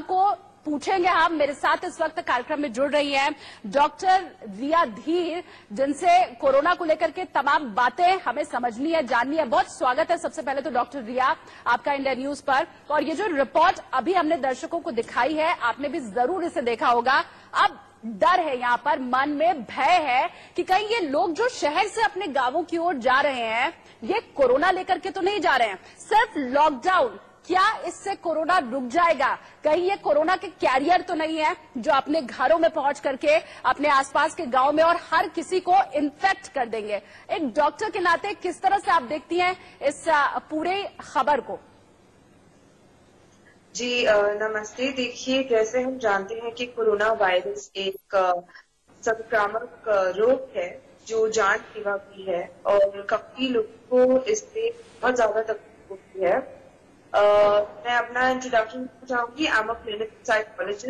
को पूछेंगे हम। मेरे साथ इस वक्त कार्यक्रम में जुड़ रही हैं डॉक्टर रिया धीर, जिनसे कोरोना को लेकर के तमाम बातें हमें समझनी है, जाननी है। बहुत स्वागत है सबसे पहले तो डॉक्टर रिया आपका इंडिया न्यूज पर। और ये जो रिपोर्ट अभी हमने दर्शकों को दिखाई है, आपने भी जरूर इसे देखा होगा। अब डर है, यहाँ पर मन में भय है कि कहीं ये लोग जो शहर से अपने गांवों की ओर जा रहे हैं, ये कोरोना लेकर के तो नहीं जा रहे हैं, सिर्फ लॉकडाउन, क्या इससे कोरोना रुक जाएगा? कहीं ये कोरोना के कैरियर तो नहीं है जो अपने घरों में पहुंच करके अपने आसपास के गांव में और हर किसी को इन्फेक्ट कर देंगे? एक डॉक्टर के नाते किस तरह से आप देखती हैं इस पूरे खबर को? जी नमस्ते। देखिए, जैसे हम जानते हैं कि कोरोना वायरस एक संक्रामक रोग है जो जान लेवा भी है और काफी लोगों को इससे बहुत ज्यादा तकलीफ होती है। मैं अपना इंट्रोडक्शन चाहूंगी। I am a clinical psychologist.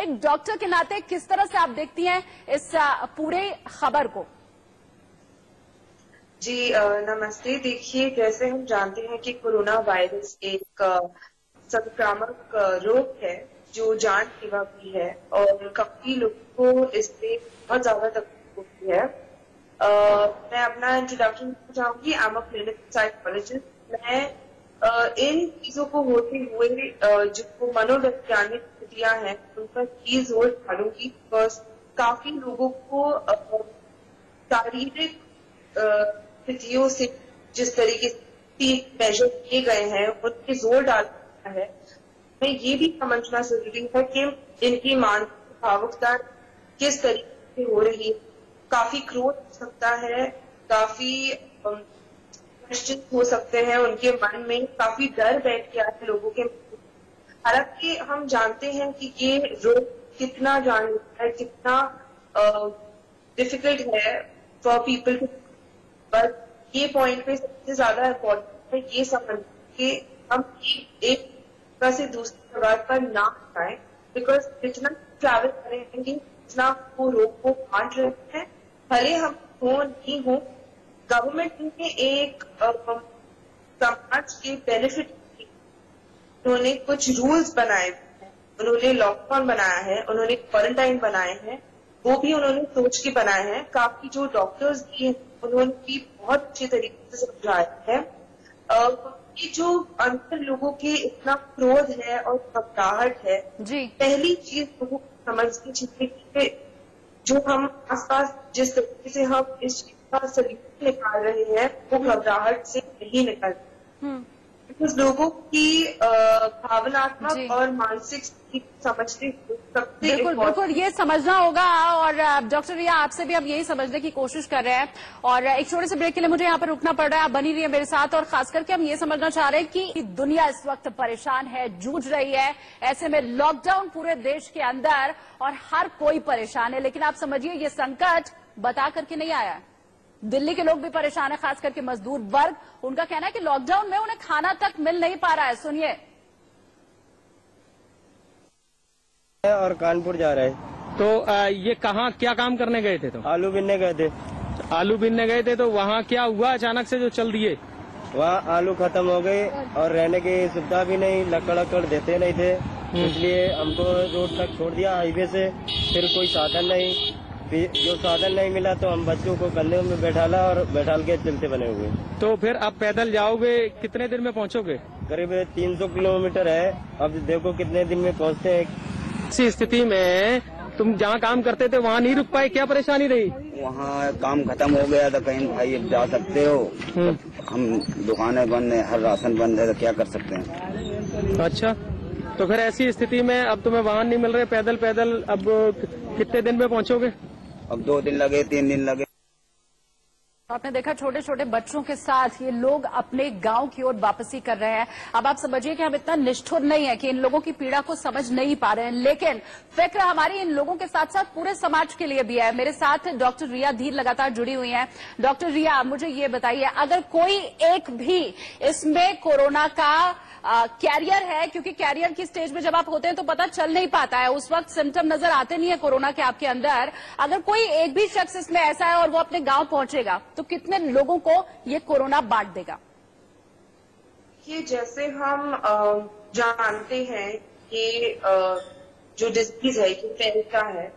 एक डॉक्टर के नाते किस तरह से आप देखती हैं इस पूरे खबर को? जी नमस्ते। देखिए, जैसे हम जानते हैं कि कोरोना वायरस एक संक्रामक रोग है जो जान लेवा भी है और काफी लोगों को इससे बहुत ज्यादा तकलीफ होती है। मैं अपना इंट्रोडक्शन चाहूंगी। I am a clinical psychologist. मैं इन चीजों को होते हुए जो मनोवैज्ञानिक स्थितियां हैं उन पर ही जोर डालूंगी, बिकॉज काफी लोगों को शारीरिक स्थितियों से जिस तरीके से मेजर किए गए हैं उन पर जोर डालना है। मैं ये भी समझना जरूरी है कि इनकी मानसिक भावुकता किस तरीके से हो रही है। काफी क्रोध हो सकता है, काफी क्वेश्चन हो सकते हैं उनके मन में, काफी डर बैठ गया है लोगों के। हालांकि हम जानते हैं कि ये रोग कितना जानलेवा है, कितना डिफिकल्ट है फॉर पीपल टू, बट ये पॉइंट पे सबसे ज्यादा इम्पोर्टेंट है ये समझ कि हम एक जगह से दूसरी जगह पर ना जाए, बिकॉज जितना ट्रैवल करेंगे जितना वो रोग को बांट रहे हैं, भले हम हो नहीं हो, गवर्नमेंट ने एक समाज के बेनिफिट उन्होंने कुछ रूल्स बनाए हैं। उन्होंने लॉकडाउन बनाया है, उन्होंने क्वारंटाइन बनाए हैं, वो भी उन्होंने सोच के बनाए हैं। काफी जो डॉक्टर्स भी हैं उन्होंने भी बहुत अच्छे तरीके से समझाया है। ये जो अंदर लोगों के इतना क्रोध है और घबराहट है, पहली चीज लोगों को समझनी चाहिए कि जो हम आसपास जिस तरीके से हम इस चीज का सल्यूशन निकाल रहे हैं वो घबराहट से नहीं निकल, बिकॉज लोगों की भावनात्मक और मानसिक स्थिति समझते सबसे बिल्कुल ये समझना होगा। और डॉक्टर रिया, आपसे भी हम यही समझने की कोशिश कर रहे हैं और एक छोटे से ब्रेक के लिए मुझे यहाँ पर रुकना पड़ रहा है। आप बनी रहिए मेरे साथ। और खास करके हम ये समझना चाह रहे हैं कि दुनिया इस वक्त परेशान है, जूझ रही है। ऐसे में लॉकडाउन पूरे देश के अंदर और हर कोई परेशान है। लेकिन आप समझिए, ये संकट बता करके नहीं आया है। दिल्ली के लोग भी परेशान है, खास करके मजदूर वर्ग। उनका कहना है कि लॉकडाउन में उन्हें खाना तक मिल नहीं पा रहा है। सुनिए। और कानपुर जा रहे हैं। तो ये कहाँ क्या काम करने गए थे? तो आलू बीनने गए थे। आलू बीनने गए थे, तो वहाँ क्या हुआ अचानक से जो चल दिए? वहाँ आलू खत्म हो गए और रहने की सुविधा भी नहीं, लकड़ देते नहीं थे, इसलिए हमको रोड तक छोड़ दिया हाईवे से। फिर कोई साधन नहीं, जो साधन नहीं मिला तो हम बच्चों को कंधे में बैठाला और बैठाल के चलते बने हुए। तो फिर अब पैदल जाओगे, कितने दिन में पहुँचोगे? करीब 300 किलोमीटर है, अब देखो कितने दिन में पहुँचते हैं। इसी स्थिति में तुम जहाँ काम करते थे वहाँ नहीं रुक पाए, क्या परेशानी रही? वहाँ काम खत्म हो गया था, कहीं भाई अब जा सकते हो, हम दुकानें बंद है, हर राशन बंद है, तो क्या कर सकते हैं। अच्छा, तो फिर ऐसी स्थिति में अब तुम्हें वाहन नहीं मिल रहे, पैदल अब कितने दिन में पहुँचोगे? अब 2 दिन लगे, 3 दिन लगे। आपने देखा छोटे छोटे बच्चों के साथ ये लोग अपने गांव की ओर वापसी कर रहे हैं। अब आप समझिए कि हम इतना निष्ठुर नहीं है कि इन लोगों की पीड़ा को समझ नहीं पा रहे हैं, लेकिन फिक्र हमारी इन लोगों के साथ साथ पूरे समाज के लिए भी है। मेरे साथ डॉक्टर रिया धीर लगातार जुड़ी हुई हैं। डॉक्टर रिया, मुझे ये बताइए, अगर कोई एक भी इसमें कोरोना का कैरियर है, क्योंकि कैरियर की स्टेज में जब आप होते हैं तो पता चल नहीं पाता है, उस वक्त सिम्टम नजर आते नहीं है कोरोना के आपके अंदर, अगर कोई एक भी शख्स इसमें ऐसा है और वो अपने गांव पहुंचेगा तो कितने लोगों को ये कोरोना बांट देगा? ये जैसे हम जानते हैं कि जो डिजीज है कि फैलता है,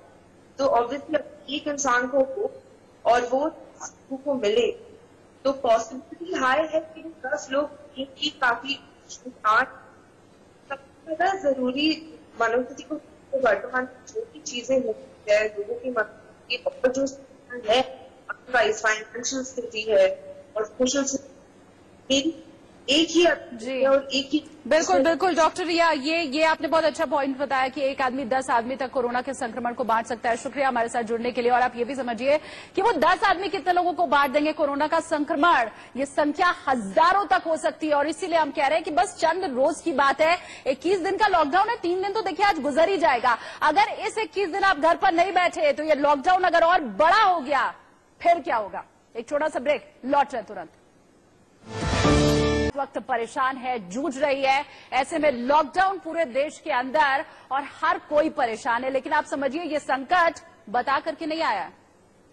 तो ऑब्वियसली एक इंसान को हो और वो को मिले तो पॉसिबिलिटी हाई है कि 10 लोग इनकी काफी सबसे ज्यादा जरूरी मनुष्य को वर्तमान जो भी चीजें होती है लोगों की मदद की और जो है फाइनेंशियल स्थिति है और सोशल मेरी एक ही जी और एक ही बिल्कुल बिल्कुल डॉक्टर रिया, ये आपने बहुत अच्छा पॉइंट बताया कि एक आदमी 10 आदमी तक कोरोना के संक्रमण को बांट सकता है। शुक्रिया हमारे साथ जुड़ने के लिए। और आप ये भी समझिए कि वो 10 आदमी कितने लोगों को बांट देंगे कोरोना का संक्रमण, ये संख्या हजारों तक हो सकती है। और इसीलिए हम कह रहे हैं कि बस चंद रोज की बात है, 21 दिन का लॉकडाउन है, 3 दिन तो देखिए आज गुजर ही जाएगा। अगर इस 21 दिन आप घर पर नहीं बैठे तो ये लॉकडाउन अगर और बड़ा हो गया फिर क्या होगा। एक छोटा सा ब्रेक, लौट रहे तुरंत। वक्त परेशान है, जूझ रही है, ऐसे में लॉकडाउन पूरे देश के अंदर और हर कोई परेशान है। लेकिन आप समझिए ये संकट बता करके नहीं आया है।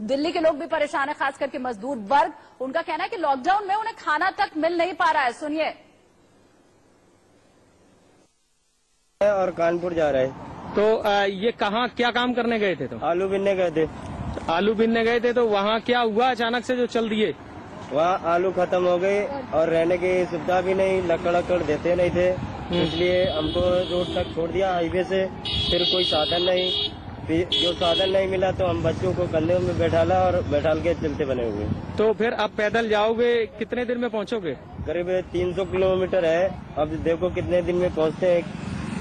दिल्ली के लोग भी परेशान है, खास करके मजदूर वर्ग। उनका कहना है कि लॉकडाउन में उन्हें खाना तक मिल नहीं पा रहा है। सुनिए। और कानपुर जा रहे तो ये कहाँ क्या काम करने गए थे? तो आलू बिनने गए थे। आलू बिनने गए थे, तो वहाँ क्या हुआ अचानक से जो चल दिए? वहाँ आलू खत्म हो गए और रहने की सुविधा भी नहीं, लकड़ देते नहीं थे, इसलिए हमको रोड तक छोड़ दिया हाईवे से। फिर कोई साधन नहीं, जो साधन नहीं मिला तो हम बच्चों को कंधे में बैठाला और बैठाल के चलते बने हुए। तो फिर अब पैदल जाओगे, कितने दिन में पहुँचोगे? करीब 300 किलोमीटर है, अब देखो कितने दिन में पहुँचते हैं।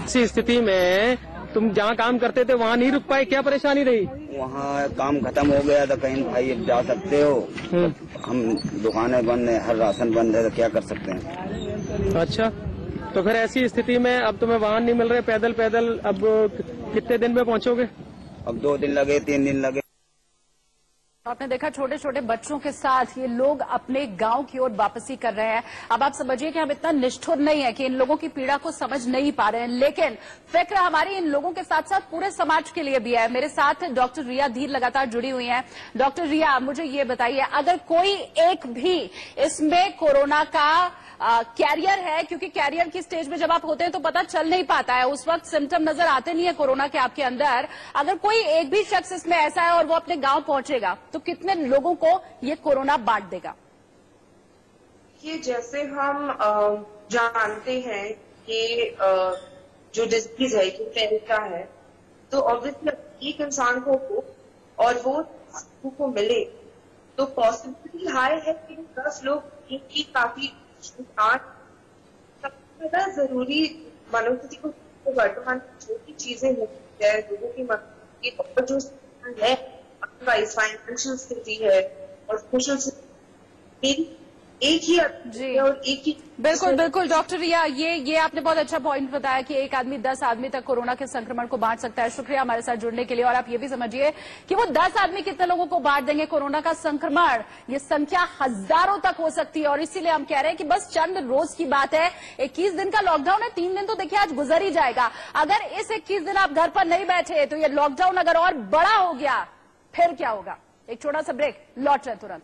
इसी स्थिति में तुम जहाँ काम करते थे वहाँ नहीं रुक पाए, क्या परेशानी रही? वहाँ काम खत्म हो गया था, कहीं भाई अब जा सकते हो, हम दुकानें बंद है, हर राशन बंद है, तो क्या कर सकते हैं। अच्छा, तो फिर ऐसी स्थिति में अब तुम्हें वाहन नहीं मिल रहे, पैदल अब कितने दिन में पहुँचोगे? अब 2 दिन लगे, 3 दिन लगे। आपने देखा छोटे छोटे बच्चों के साथ ये लोग अपने गांव की ओर वापसी कर रहे हैं। अब आप समझिए कि हम इतना निष्ठुर नहीं है कि इन लोगों की पीड़ा को समझ नहीं पा रहे हैं, लेकिन फिक्र हमारी इन लोगों के साथ साथ पूरे समाज के लिए भी है। मेरे साथ डॉक्टर रिया धीर लगातार जुड़ी हुई हैं। डॉक्टर रिया, मुझे ये बताइए, अगर कोई एक भी इसमें कोरोना का कैरियर है, क्योंकि कैरियर की स्टेज में जब आप होते हैं तो पता चल नहीं पाता है, उस वक्त सिम्टम नजर आते नहीं है कोरोना के आपके अंदर, अगर कोई एक भी शख्स इसमें ऐसा है और वो अपने गांव पहुंचेगा तो कितने लोगों को ये कोरोना बांट देगा? ये जैसे हम जानते हैं कि जो डिजीज है कि फैलता है, तो ऑब्वियसली एक इंसान को हो और वो को मिले तो पॉसिबिलिटी हाई है कि 10 लोग इनकी काफी सबसे ज्यादा जरूरी मनुष्य को वर्तमान जो भी चीजें होती है लोगों की मदद की और जो है फाइनेंशियल स्थिति है और सोशल मेरी एक ही जी और एक ही बिल्कुल बिल्कुल डॉक्टर रिया, ये आपने बहुत अच्छा पॉइंट बताया कि एक आदमी 10 आदमी तक कोरोना के संक्रमण को बांट सकता है। शुक्रिया हमारे साथ जुड़ने के लिए। और आप ये भी समझिए कि वो 10 आदमी कितने लोगों को बांट देंगे कोरोना का संक्रमण, ये संख्या हजारों तक हो सकती है। और इसीलिए हम कह रहे हैं कि बस चंद रोज की बात है, 21 दिन का लॉकडाउन है, 3 दिन तो देखिए आज गुजर ही जाएगा। अगर इस 21 दिन आप घर पर नहीं बैठे तो ये लॉकडाउन अगर और बड़ा हो गया फिर क्या होगा। एक छोटा सा ब्रेक, लौट रहे तुरंत।